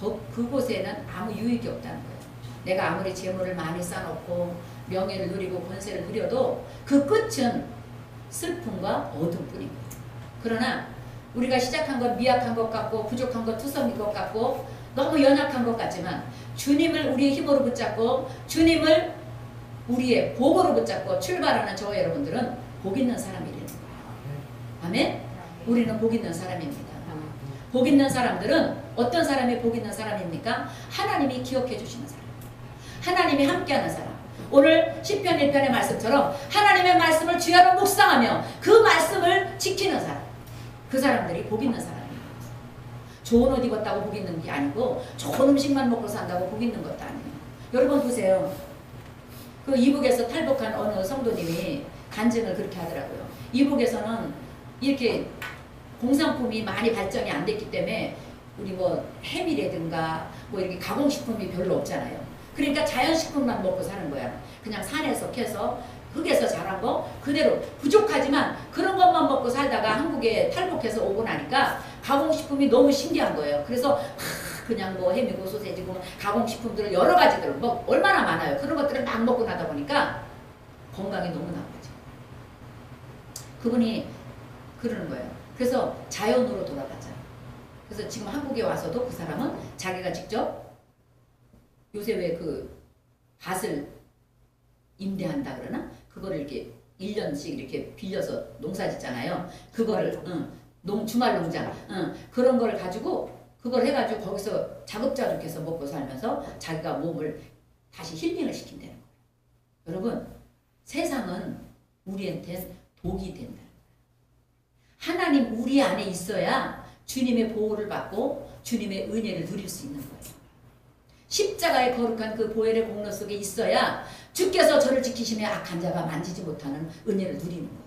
그곳에는 아무 유익이 없다는 거예요. 내가 아무리 재물을 많이 쌓아놓고 명예를 누리고 권세를 누려도 그 끝은 슬픔과 어둠뿐인 거예요. 그러나 우리가 시작한 것 미약한 것 같고 부족한 것 투성인 것 같고 너무 연약한 것 같지만 주님을 우리의 힘으로 붙잡고 주님을 우리의 복으로 붙잡고 출발하는 저와 여러분들은 복 있는 사람이라는 거예요. 아멘? 우리는 복 있는 사람입니다. 복 있는 사람들은 어떤 사람이 복 있는 사람입니까? 하나님이 기억해 주시는 사람. 하나님이 함께하는 사람. 오늘 시편 1편의 말씀처럼 하나님의 말씀을 주야로 묵상하며 그 말씀을 지키는 사람. 그 사람들이 복 있는 사람이에요. 좋은 옷 입었다고 복 있는 게 아니고 좋은 음식만 먹고 산다고 복 있는 것도 아니에요. 여러분 보세요. 그 이북에서 탈북한 어느 성도님이 간증을 그렇게 하더라고요. 이북에서는 이렇게 공산품이 많이 발전이 안 됐기 때문에 우리 뭐 햄이라든가 뭐 이렇게 가공식품이 별로 없잖아요. 그러니까 자연식품만 먹고 사는 거야. 그냥 산에서 캐서 흙에서 자란 거 그대로 부족하지만 그런 것만 먹고 살다가 한국에 탈북해서 오고 나니까 가공식품이 너무 신기한 거예요. 그래서 그냥 뭐 햄이고 소세지고 가공식품들을 여러 가지들 뭐 얼마나 많아요. 그런 것들을 막 먹고 나다 보니까 건강이 너무 나빠져. 그분이 그러는 거예요. 그래서 자연으로 돌아가자. 그래서 지금 한국에 와서도 그 사람은 자기가 직접 요새 왜 그 밭을 임대한다 그러나? 그거를 이렇게 1년씩 이렇게 빌려서 농사 짓잖아요. 그거를 주말 농장 그런 걸 가지고 그걸 해가지고 거기서 자급자족해서 먹고 살면서 자기가 몸을 다시 힐링을 시킨다는 거예요. 여러분 세상은 우리한테 독이 된다. 하나님 우리 안에 있어야 주님의 보호를 받고 주님의 은혜를 누릴 수 있는 거예요. 십자가의 거룩한 그 보혈의 공로 속에 있어야 주께서 저를 지키시며 악한 자가 만지지 못하는 은혜를 누리는 거예요.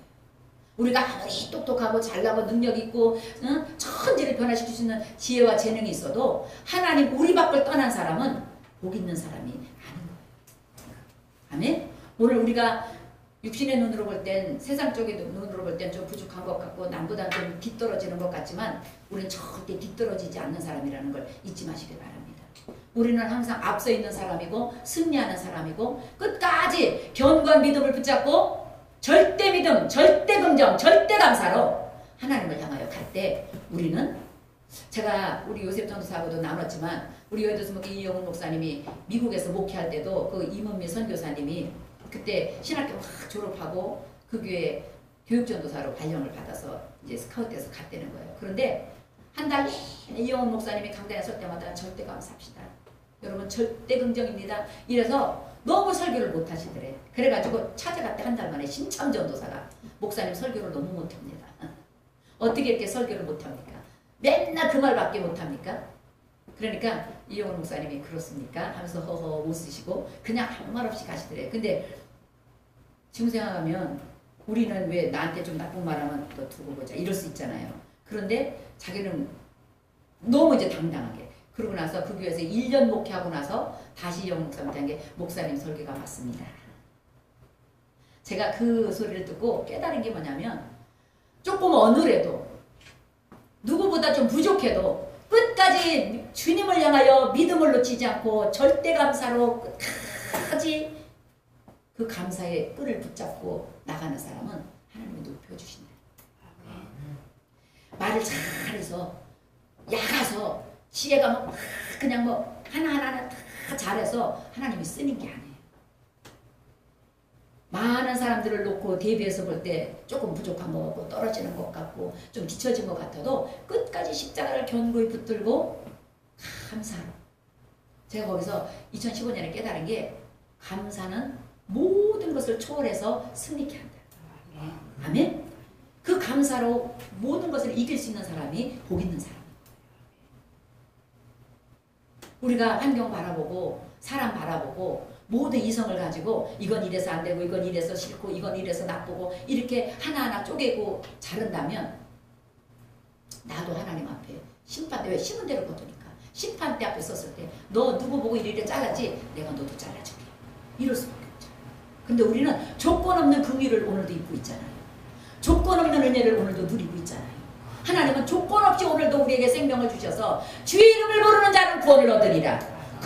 우리가 아무리 똑똑하고 잘나고 능력 있고 천지를 변화시킬 수 있는 지혜와 재능이 있어도 하나님 우리 밖을 떠난 사람은 복 있는 사람이 아닌 거예요. 아멘? 오늘 우리가 육신의 눈으로 볼 땐 세상적인 눈으로 볼 땐 좀 부족한 것 같고 남보다 좀 뒤떨어지는 것 같지만 우리는 절대 뒤떨어지지 않는 사람이라는 걸 잊지 마시길 바랍니다. 우리는 항상 앞서 있는 사람이고 승리하는 사람이고 끝까지 견고한 믿음을 붙잡고 절대 믿음, 절대 긍정, 절대 감사로 하나님을 향하여 갈 때 우리는 제가 우리 요셉 전도사하고도 나눴지만 우리 여의도 목회 이영훈 목사님이 미국에서 목회할 때도 그 임은미 선교사님이 그때 신학교 확 졸업하고 그 교회 교육전도사로 발령을 받아서 이제 스카우트에서 갔다는 거예요. 그런데 한 달 내내 이영훈 목사님이 강단에 설 때마다 절대 감사합시다. 여러분 절대 긍정입니다. 이래서 너무 설교를 못 하시더래. 그래가지고 찾아갔대 한 달 만에 신참전도사가 목사님 설교를 너무 못합니다. 어떻게 이렇게 설교를 못합니까? 맨날 그 말밖에 못합니까? 그러니까 이영훈 목사님이 그렇습니까? 하면서 허허 웃으시고 그냥 아무 말 없이 가시더래. 근데 지금 생각하면 우리는 왜 나한테 좀 나쁜 말하면 또 두고 보자 이럴 수 있잖아요. 그런데 자기는 너무 이제 당당하게 그러고 나서 그 교회에서 1년 목회하고 나서 다시 이영훈 목사님한테 한 게 목사님 설교가 맞습니다. 제가 그 소리를 듣고 깨달은 게 뭐냐면 조금 어느래도 누구보다 좀 부족해도 끝까지 주님을 향하여 믿음을 놓치지 않고 절대 감사로 끝까지 그 감사의 끈을 붙잡고 나가는 사람은 하나님이 높여주신다. 말을 잘해서 약아서 지혜가 뭐 그냥 뭐 하나하나 다 잘해서 하나님이 쓰는 게 아니에요. 많은 사람들을 놓고 대비해서 볼 때 조금 부족한 것 같고 떨어지는 것 같고 좀 뒤처진 것 같아도 끝까지 십자가를 견고히 붙들고 감사로. 제가 거기서 2015년에 깨달은 게 감사는 모든 것을 초월해서 승리케 한다. 아멘? 그 감사로 모든 것을 이길 수 있는 사람이 복 있는 사람. 우리가 환경 바라보고 사람 바라보고 모든 이성을 가지고 이건 이래서 안 되고 이건 이래서 싫고 이건 이래서 나쁘고 이렇게 하나하나 쪼개고 자른다면 나도 하나님 앞에 심판대 왜 심은 대로 거두니까 심판대 앞에 섰을 때 너 누구 보고 이래 잘랐지 내가 너도 잘라줄게 이럴 수밖에 없잖아. 근데 우리는 조건 없는 긍휼을 오늘도 입고 있잖아요. 조건 없는 은혜를 오늘도 누리고 있잖아요. 하나님은 조건 없이 오늘도 우리에게 생명을 주셔서 주의 이름을 모르는 자는 구원을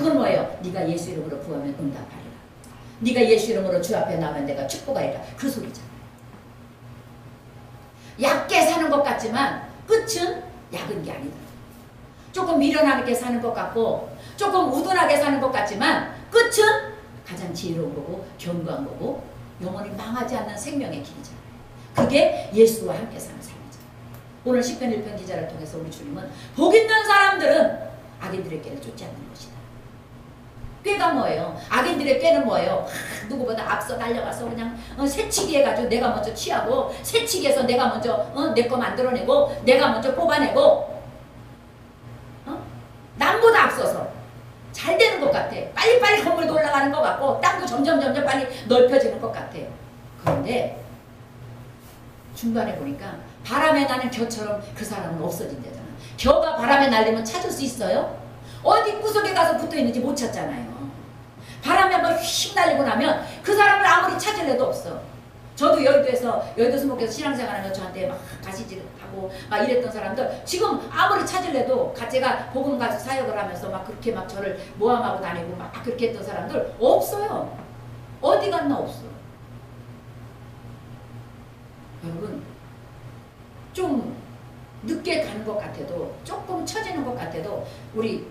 그건 뭐예요? 네가 예수 이름으로 구하면 응답하리라. 네가 예수 이름으로 주 앞에 나면 내가 축복하리라. 그 소리잖아요. 얕게 사는 것 같지만 끝은 얕은 게 아니다. 조금 미련하게 사는 것 같고 조금 우둔하게 사는 것 같지만 끝은 가장 지혜로운 거고 견고한 거고 영원히 망하지 않는 생명의 길이잖아요. 그게 예수와 함께 사는 삶이잖아요. 오늘 시편 1편 기자를 통해서 우리 주님은 복 있는 사람들은 악인들의 꾀를 쫓지 않는 것이다. 꾀가 뭐예요? 악인들의 꾀는 뭐예요? 누구보다 앞서 달려가서 그냥 새치기 해가지고 내가 먼저 취하고 새치기해서 내가 먼저 내 거 만들어내고 내가 먼저 뽑아내고 남보다 앞서서 잘 되는 것 같아. 빨리빨리 건물도 올라가는 것 같고 땅도 점점 빨리 넓혀지는 것 같아. 그런데 중간에 보니까 바람에 나는 겨처럼 그 사람은 없어진대잖아. 겨가 바람에 날리면 찾을 수 있어요? 어디 구석에 가서 붙어있는지 못 찾잖아요. 바람에 한번 휙 날리고 나면 그 사람을 아무리 찾을 애도 없어. 저도 여의도 수목에서 신앙생활하면서 저한테 막 가시질하고 막 이랬던 사람들 지금 아무리 찾을래도 제가 복음 가서 사역을 하면서 막 그렇게 막 저를 모함하고 다니고 막 그렇게 했던 사람들 없어요. 어디 갔나 없어. 여러분 좀 늦게 가는 것 같아도 조금 처지는 것 같아도 우리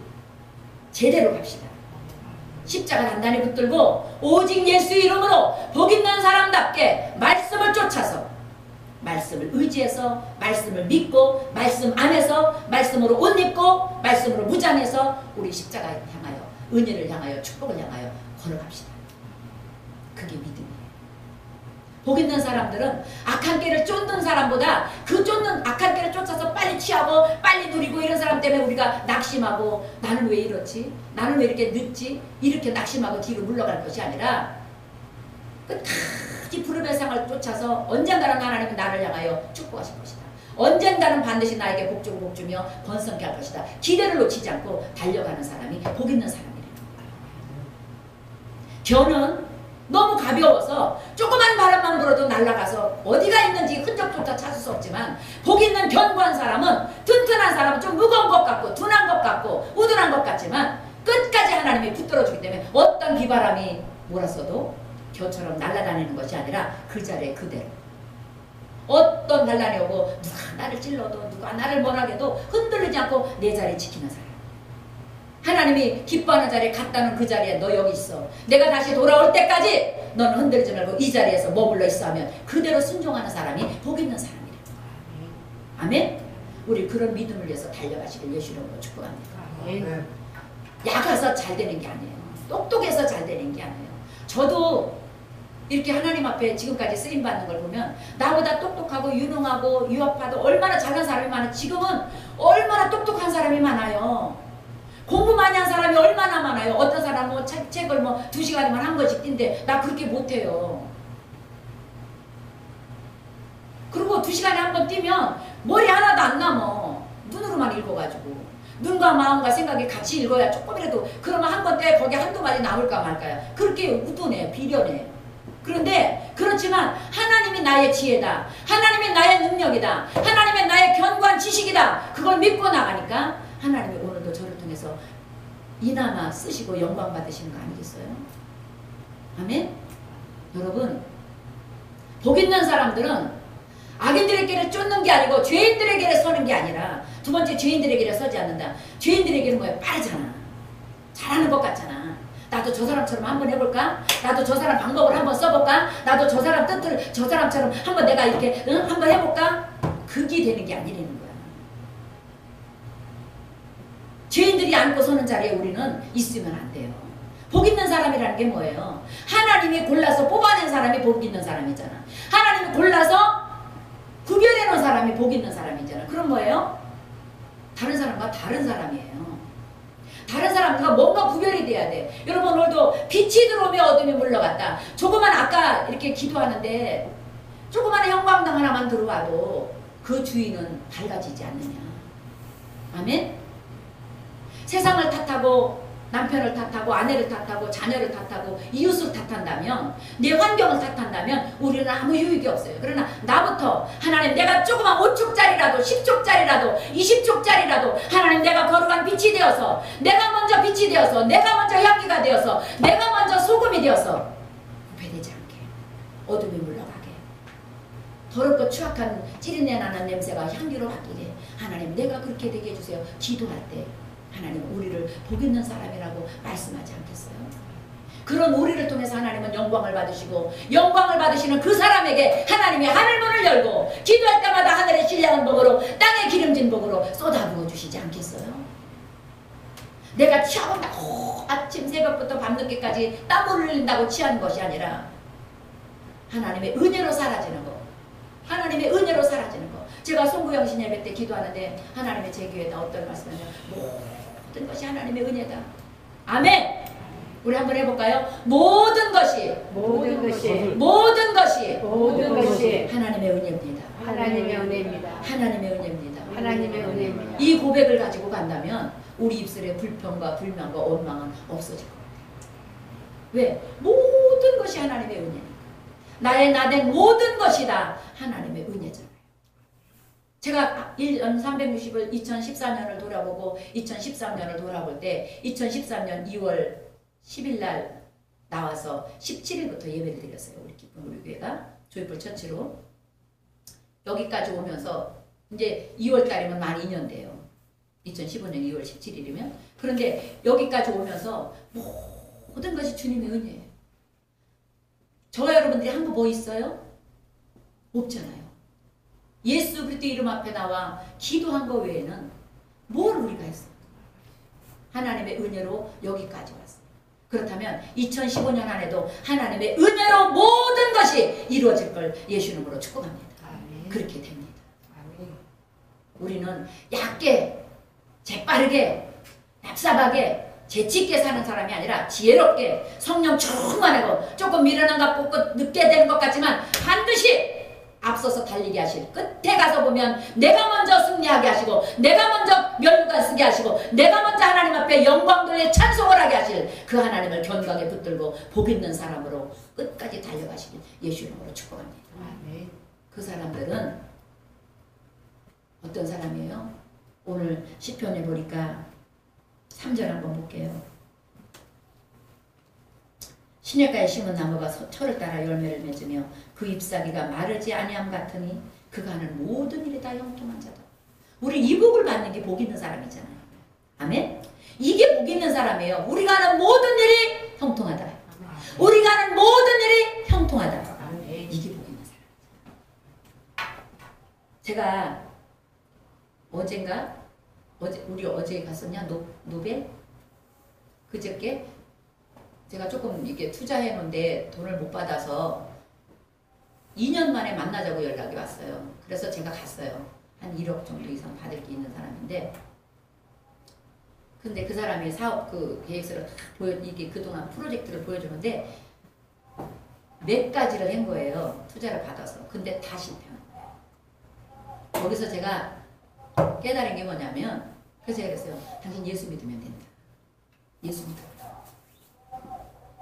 제대로 갑시다. 십자가 단단히 붙들고 오직 예수 이름으로 복 있는 사람답게 말씀을 쫓아서 말씀을 의지해서 말씀을 믿고 말씀 안에서 말씀으로 옷 입고 말씀으로 무장해서 우리 십자가 향하여 은혜를 향하여 축복을 향하여 걸어갑시다. 그게 믿음이에요. 복 있는 사람들은 악한 길을 쫓는 사람보다 그 쫓는 악한 길을 쫓아서 빨리 취하고 빨리 누리고 이런 사람 때문에 우리가 낙심하고 나는 왜 이렇지? 나는 왜 이렇게 늦지? 이렇게 낙심하고 뒤로 물러갈 것이 아니라 끝까지 부름의 상을 쫓아서 언젠가는 하나님은 나를 향하여 축복하실 것이다. 언젠가는 반드시 나에게 복 주고 복 주며 번성케 할 것이다. 기대를 놓치지 않고 달려가는 사람이 복 있는 사람이래요. 겨는 너무 가벼워서 조그만 바람만 불어도 날아가서 어디가 있는지 흔적조차 찾을 수 없지만 복 있는 견고한 사람은 튼튼한 사람은 좀 무거운 것 같고 둔한 것 같고 우둔한 것 같지만 끝까지 하나님이 붙들어주기 때문에 어떤 비바람이 몰았어도 겨처럼 날아다니는 것이 아니라 그 자리에 그대로 어떤 반란이 오고 누가 나를 찔러도 누가 나를 뭐라해도 흔들리지 않고 내 자리 지키는 사람. 하나님이 기뻐하는 자리에 갔다는 그 자리에 너 여기 있어. 내가 다시 돌아올 때까지 너는 흔들리지 말고 이 자리에서 머물러 있어 하면 그대로 순종하는 사람이 복 있는 사람이래. 아멘? 우리 그런 믿음을 위해서 달려가시길 예수 이름으로 축복합니다. 약해서 잘 되는 게 아니에요. 똑똑해서 잘 되는 게 아니에요. 저도 이렇게 하나님 앞에 지금까지 쓰임받는 걸 보면 나보다 똑똑하고 유능하고 유학파도 얼마나 잘난 사람이 많아. 지금은 얼마나 똑똑한 사람이 많아요. 공부 많이 한 사람이 얼마나 많아요. 어떤 사람은 뭐 책을 뭐 2시간이면 한 권씩 뛴데 나 그렇게 못해요. 그리고 2시간에 한 번 뛰면 머리 하나도 안 남어. 눈으로만 읽어가지고 눈과 마음과 생각이 같이 읽어야 조금이라도 그러면 한 권 때 거기 한두 마디 남을까 말까요. 그렇게 우둔해 비련해. 그런데 그렇지만 하나님이 나의 지혜다. 하나님이 나의 능력이다. 하나님이 나의 견고한 지식이다. 그걸 믿고 나가니까 하나님이 오늘도 저를 통해서 이나마 쓰시고 영광 받으시는 거 아니겠어요? 아멘? 여러분 복 있는 사람들은 악인들의 길을 쫓는 게 아니고 죄인들의 길에 서는 게 아니라 두 번째 죄인들의 길에 서지 않는다. 죄인들의 길은 뭐야? 빠르잖아. 잘하는 것 같잖아. 나도 저 사람처럼 한번 해볼까? 나도 저 사람 방법을 한번 써볼까? 나도 저 사람 뜻을 저 사람처럼 한번 내가 이렇게 한번 해볼까? 그게 되는 게 아니라는 거야. 죄인들이 앉고 서는 자리에 우리는 있으면 안 돼요. 복 있는 사람이라는 게 뭐예요? 하나님이 골라서 뽑아낸 사람이 복 있는 사람이잖아. 하나님이 골라서 구별해놓은 사람이 복 있는 사람이잖아. 그럼 뭐예요? 다른 사람과 다른 사람이에요. 다른 사람과 뭔가 구별이 돼야 돼. 여러분 오늘도 빛이 들어오며 어둠이 물러갔다. 조그만 아까 이렇게 기도하는데 조그만 형광등 하나만 들어와도 그 주인은 밝아지지 않느냐. 아멘? 세상을 탓하고 남편을 탓하고 아내를 탓하고 자녀를 탓하고 이웃을 탓한다면, 내 환경을 탓한다면 우리는 아무 유익이 없어요. 그러나 나부터 하나님, 내가 조그만 5촉짜리라도 10촉짜리라도 20촉짜리라도 하나님, 내가 거룩한 빛이 되어서, 내가 먼저 빛이 되어서, 내가 먼저 향기가 되어서, 내가 먼저 소금이 되어서 부패되지 않게, 어둠이 물러가게, 더럽고 추악한 찌린내 나는 냄새가 향기로 바뀌게 하나님, 내가 그렇게 되게 해주세요. 기도할 때 하나님은 우리를 복 있는 사람이라고 말씀하지 않겠어요? 그런 우리를 통해서 하나님은 영광을 받으시고, 영광을 받으시는 그 사람에게 하나님이 하늘문을 열고 기도할 때마다 하늘의 신령한 복으로, 땅의 기름진 복으로 쏟아부어 주시지 않겠어요? 내가 취하고 아침 새벽부터 밤늦게까지 땀을 흘린다고 취하는 것이 아니라 하나님의 은혜로 사라지는 것, 하나님의 은혜로 사라지는 것. 제가 송구영신 예배 때 기도하는데 하나님의 제 귀에다 어떤 말씀을 하냐면, 모든 것이 하나님의 은혜다. 아멘. 우리 한번 해볼까요? 모든 것이 하나님의 은혜입니다. 하나님의 은혜입니다. 하나님의 은혜입니다. 하나님의 은혜입니다. 이 고백을 가지고 간다면 우리 입술에 불평과 불만과 원망은 없어질 겁니다. 왜? 모든 것이 하나님의 은혜니까. 나의 나된 모든 것이 다 하나님의 은혜잖아요. 제가 1년 360을 2014년을 돌아보고 2013년을 돌아볼 때 2013년 2월 10일 날 나와서 17일부터 예배를 드렸어요. 우리 기쁨 우리 교회가 조이풀 처치로. 여기까지 오면서 이제 2월 달이면 만 2년 돼요. 2015년 2월 17일이면. 그런데 여기까지 오면서 모든 것이 주님의 은혜예요. 저와 여러분들이 한 거 뭐 있어요? 없잖아요. 예수 그리스도 이름 앞에 나와 기도한 거 외에는 뭘 우리가 했어요? 하나님의 은혜로 여기까지 왔어요. 그렇다면 2015년 안에도 하나님의 은혜로 모든 것이 이루어질 걸 예수 이름으로 축복합니다. 아멘. 그렇게 됩니다. 아멘. 우리는 얕게, 재빠르게, 얍삽하게, 재치있게 사는 사람이 아니라 지혜롭게, 성령 충만하고, 조금 미련한 것 같고 늦게 되는 것 같지만 반드시 앞서서 달리게 하실, 끝에 가서 보면 내가 먼저 승리하게 하시고, 내가 먼저 면류관 쓰게 하시고, 내가 먼저 하나님 앞에 영광 돌려 찬송을 하게 하실 그 하나님을 견고하게 붙들고 복 있는 사람으로 끝까지 달려가시길 예수 이름으로 축복합니다. 아멘. 그 사람들은 어떤 사람이에요? 오늘 시편에 보니까 3절 한번 볼게요. 시냇가에 심은 나무가 철을 따라 열매를 맺으며 그 잎사귀가 마르지 아니함 같으니 그가 하는 모든 일이 다 형통한 자다. 우리 이 복을 받는 게 복 있는 사람이잖아요. 아멘? 이게 복 있는 사람이에요. 우리가 하는 모든 일이 형통하다. 아멘. 우리가 하는 모든 일이 형통하다. 아멘. 이게 복 있는 사람. 제가 우리 어제 갔었냐? 노벨? 그저께 제가 조금 이게 투자해 놓은데 돈을 못 받아서 2년 만에 만나자고 연락이 왔어요. 그래서 제가 갔어요. 한 1억 정도 이상 받을 게 있는 사람인데, 근데 그 사람이 사업 그 계획서를 이게 그동안 프로젝트를 보여주는데 몇 가지를 한 거예요. 투자를 받아서. 근데 다 실패한 거예요. 거기서 제가 깨달은 게 뭐냐면, 그래서 제가 그랬어요. 당신 예수 믿으면 된다. 예수 믿어.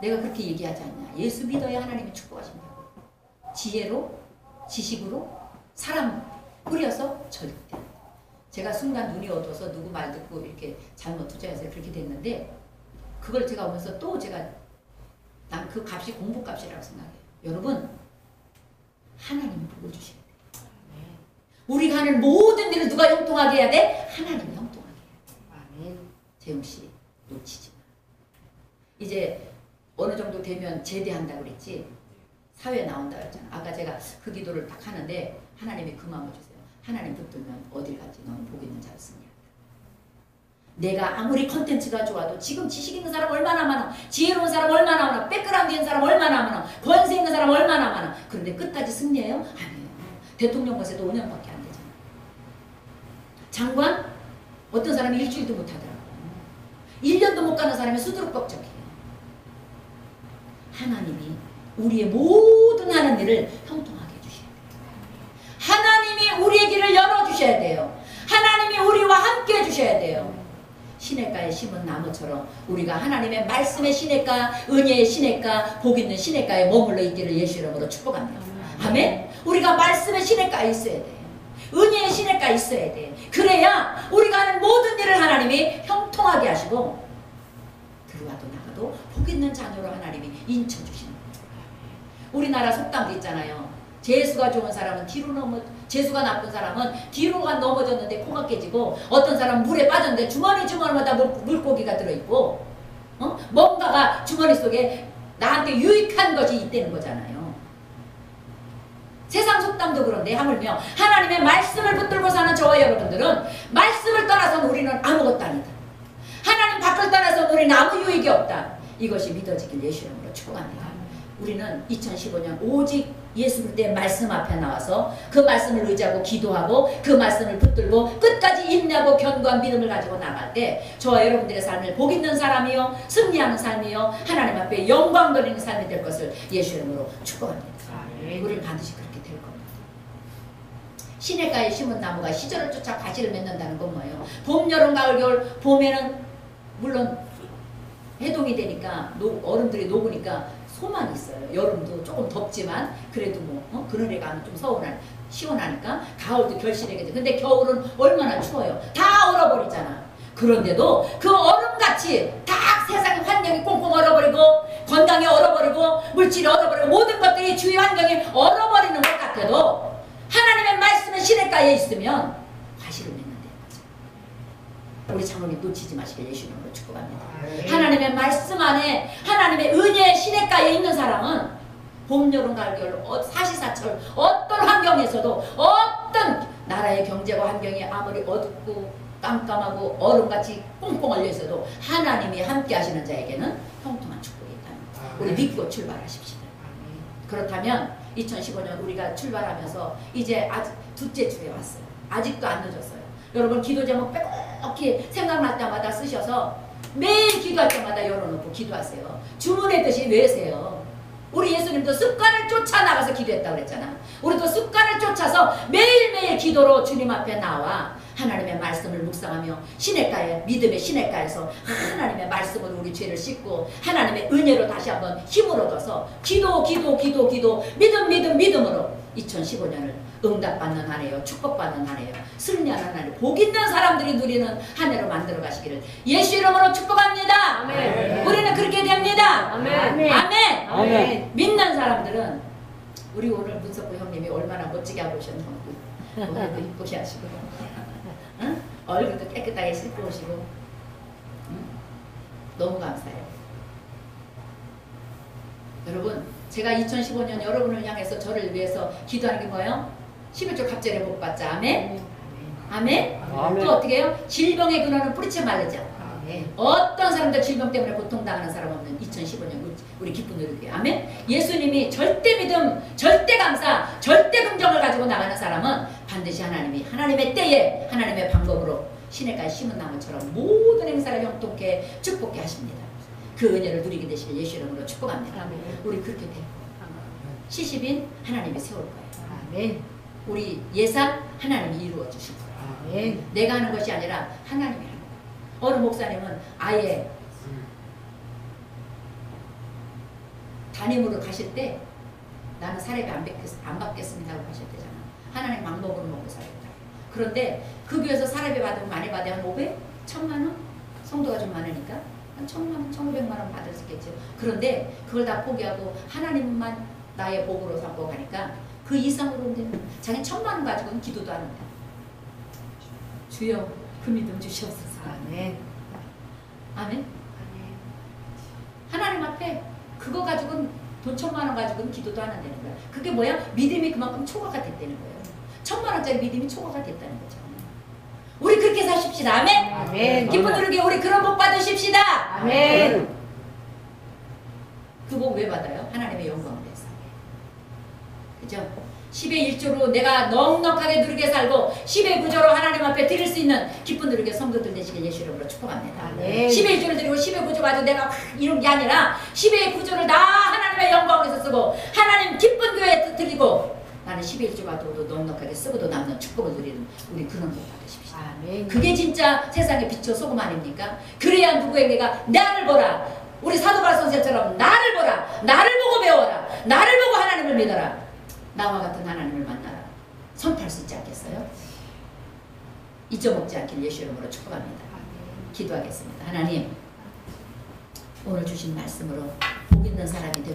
내가 그렇게 얘기하지 않냐. 예수 믿어야 하나님이 축복하신다고. 지혜로, 지식으로, 사람 꾸려서 절대. 제가 순간 눈이 어두워서 누구 말 듣고 이렇게 잘못 투자해서 그렇게 됐는데, 그걸 제가 오면서 또 난 그 값이 공부값이라고 생각해요. 여러분, 하나님이 복을 주셔야 돼요. 우리가 하는 모든 일을 누가 형통하게 해야 돼? 하나님이 형통하게 해야 돼. 재웅씨, 놓치지 마. 이제 어느 정도 되면 제대한다고 그랬지? 사회에 나온다고 했잖아. 아까 제가 그 기도를 딱 하는데 하나님이 그 마음을 주세요. 하나님 붙들면 어딜 갔지? 너는 복 있는 자를 쓰냐. 내가 아무리 컨텐츠가 좋아도 지금 지식 있는 사람 얼마나 많아, 지혜로운 사람 얼마나 많아, 백그라운드 있는 사람 얼마나 많아, 권세 있는 사람 얼마나 많아. 그런데 끝까지 승리해요? 아니에요. 대통령 권세도 5년밖에 안 되잖아. 장관? 어떤 사람이 일주일도 못 하더라고요. 1년도 못 가는 사람이 수두룩벅적해요. 하나님이 우리의 모든 하는 일을 형통하게 해주셔야 돼요. 하나님이 우리의 길을 열어주셔야 돼요. 하나님이 우리와 함께 해주셔야 돼요. 시냇가에 심은 나무처럼 우리가 하나님의 말씀의 시냇가, 은혜의 시냇가, 복 있는 시냇가에 머물러 있기를 예수 이름으로 축복합니다. 아멘. 우리가 말씀의 시냇가에 있어야 돼. 은혜의 시냇가에 있어야 돼. 그래야 우리가 하는 모든 일을 하나님이 형통하게 하시고 들어와도 나가도 복 있는 자녀로 하나님이 인쳐주시는 거예요. 우리나라 속담도 있잖아요. 재수가 좋은 사람은 재수가 나쁜 사람은 뒤로가 넘어졌는데 코가 깨지고, 어떤 사람은 물에 빠졌는데 주머니마다 물고기가 들어있고, 뭔가가 주머니 속에 나한테 유익한 것이 있다는 거잖아요. 세상 속담도 그런데 하물며 하나님의 말씀을 붙들고 사는 저와 여러분들은 말씀을 떠나서는 우리는 아무것도 아니다. 하나님 밖을 떠나서는 우리는 아무 유익이 없다. 이것이 믿어지길 예수 이름으로 축복합니다. 우리는 2015년 오직 예수 그리스도의 말씀 앞에 나와서 그 말씀을 의지하고 기도하고 그 말씀을 붙들고 끝까지 인내하고 견고한 믿음을 가지고 나갈 때 저와 여러분들의 삶을 복 있는 사람이요 승리하는 삶이요 하나님 앞에 영광 돌리는 삶이 될 것을 예수 이름으로 축복합니다. 우리는 반드시 그렇게 될 겁니다. 시냇가에 심은 나무가 시절을 쫓아 가시를 맺는다는 건 뭐예요? 봄, 여름, 가을, 겨울. 봄에는 물론 해동이 되니까 얼음들이 녹으니까 소망이 있어요. 여름도 조금 덥지만 그래도 그늘에 가면 좀 시원하니까 가을도 결실하게 돼. 근데 겨울은 얼마나 추워요. 다 얼어버리잖아. 그런데도 그 얼음같이 다 세상의 환경이 꽁꽁 얼어버리고 건강이 얼어버리고 물질이 얼어버리고 모든 것들이 주위 환경이 얼어버리는 것 같아도 하나님의 말씀은 시냇가에 있으면 과실을 맺는다는 거죠. 우리 장로님 놓치지 마시길 예수 이름으로 축복합니다. 하나님의 말씀 안에 하나님의 은혜의 시냇가에 있는 사람은 봄, 여름, 가을, 겨울 사시사철 어떤 환경에서도 어떤 나라의 경제와 환경이 아무리 어둡고 깜깜하고 얼음같이 꽁꽁 얼려 있어도 하나님이 함께 하시는 자에게는 형통한 축복이 있답니다. 우리 믿고 출발하십시다. 그렇다면 2015년 우리가 출발하면서 이제 아직 둘째 주에 왔어요. 아직도 안 늦었어요. 여러분 기도 제목 빼곡히 생각날 때마다 쓰셔서 매일 기도할 때마다 열어놓고 기도하세요. 주문의 뜻이 외세요. 우리 예수님도 습관을 쫓아 나가서 기도했다고 그랬잖아. 우리도 습관을 쫓아서 매일매일 기도로 주님 앞에 나와 하나님의 말씀을 묵상하며 시냇가에 믿음의 시냇가에서 하나님의 말씀으로 우리 죄를 씻고 하나님의 은혜로 다시 한번 힘을 얻어서 기도 믿음으로 2015년을 응답받는 한 해요. 축복받는 한 해요. 승리하는 한 해. 복 있는 사람들이 누리는 한 해로 만들어 가시기를 예수 이름으로 축복합니다. 아멘. 우리는 그렇게 됩니다. 아멘. 아멘. 아멘. 믿는 사람들은 우리 오늘 문석구 형님이 얼마나 멋지게 하고 오셨는지 오늘도 이쁘게 하시고 응? 얼굴도 깨끗하게 씻고 오시고 응? 너무 감사해요. 여러분 제가 2015년 여러분을 향해서 저를 위해서 기도하는 게 뭐예요? 11조 갑절에 못 받자. 아멘? 아멘? 아멘. 또 어떻게 해요? 질병의 근원은 뿌리채 마르자. 아멘. 어떤 사람들 질병 때문에 고통당하는 사람 없는 2015년 우리 기쁜 누리교회. 아멘? 예수님이 절대 믿음, 절대 감사, 절대 긍정을 가지고 나가는 사람은 반드시 하나님의 때에 하나님의 방법으로 시냇가에 심은 나무처럼 모든 행사를 형통케 축복케 하십니다. 그 은혜를 누리게 되시길 예수 이름으로 축복합니다. 아멘. 우리 그렇게 될 거예요. 시집인 하나님이 세울 거예요. 아멘. 우리 예상 하나님이 이루어 주실 거예요. 아멘. 내가 하는 것이 아니라 하나님이 하는 거예요. 어느 목사님은 아예 담임으로 가실 때 나는 사례비 안 받겠습니다 하고 가실 때잖아. 하나님 방법으로 먹고 살겠다. 그런데 그 교회에서 사례비 받으면 많이 받아야 한 500? 1000만 원? 성도가 좀 많으니까 한 1000만 원, 1500만 원 받을 수 있겠죠. 그런데 그걸 다 포기하고 하나님만 나의 복으로 삼고 가니까 그 이상으로 자기 1000만 원 가지고는 기도도 안 합니다. 주여 그 믿음 주시옵소서. 아멘. 아멘. 하나님 앞에 그거 가지고는 돈 1000만 원 가지고는 기도도 안 한다는 거야. 그게 뭐야? 믿음이 그만큼 초과가 됐다는 거예요. 1000만 원짜리 믿음이 초과가 됐다는 거죠. 우리 그렇게 사십시다. 아멘. 아멘. 기쁜 누리게 우리 그런 복 받으십시다. 아멘. 그 복 왜 받아요? 하나님의 영광을 위해서. 그죠? 10의 1조로 내가 넉넉하게 누리게 살고 10의 9조로 하나님 앞에 드릴 수 있는 기쁜 누리게 성도들 되시길 예수 이름으로 축복합니다. 네. 10의 1조를 드리고 10의 9조 가지고 내가 막 이런 게 아니라 10의 9조를 다 하나님의 영광을 위해서 쓰고 하나님 기쁜 교회에 드리고 나는 11조가도 넉넉하게 쓰고도 남는 축복을 누리는 우리 그런 복 받으십시오. 아멘. 그게 진짜 세상의 빛과 소금 아닙니까? 그래야 누구에게가 나를 보라. 우리 사도바울 선생처럼 나를 보라. 나를 보고 배워라. 나를 보고 하나님을 믿어라. 나와 같은 하나님을 만나라. 선포할 수 있지 않겠어요? 잊어먹지 않길 예수 이름으로 축복합니다. 기도하겠습니다. 하나님, 오늘 주신 말씀으로 복 있는 사람이 되고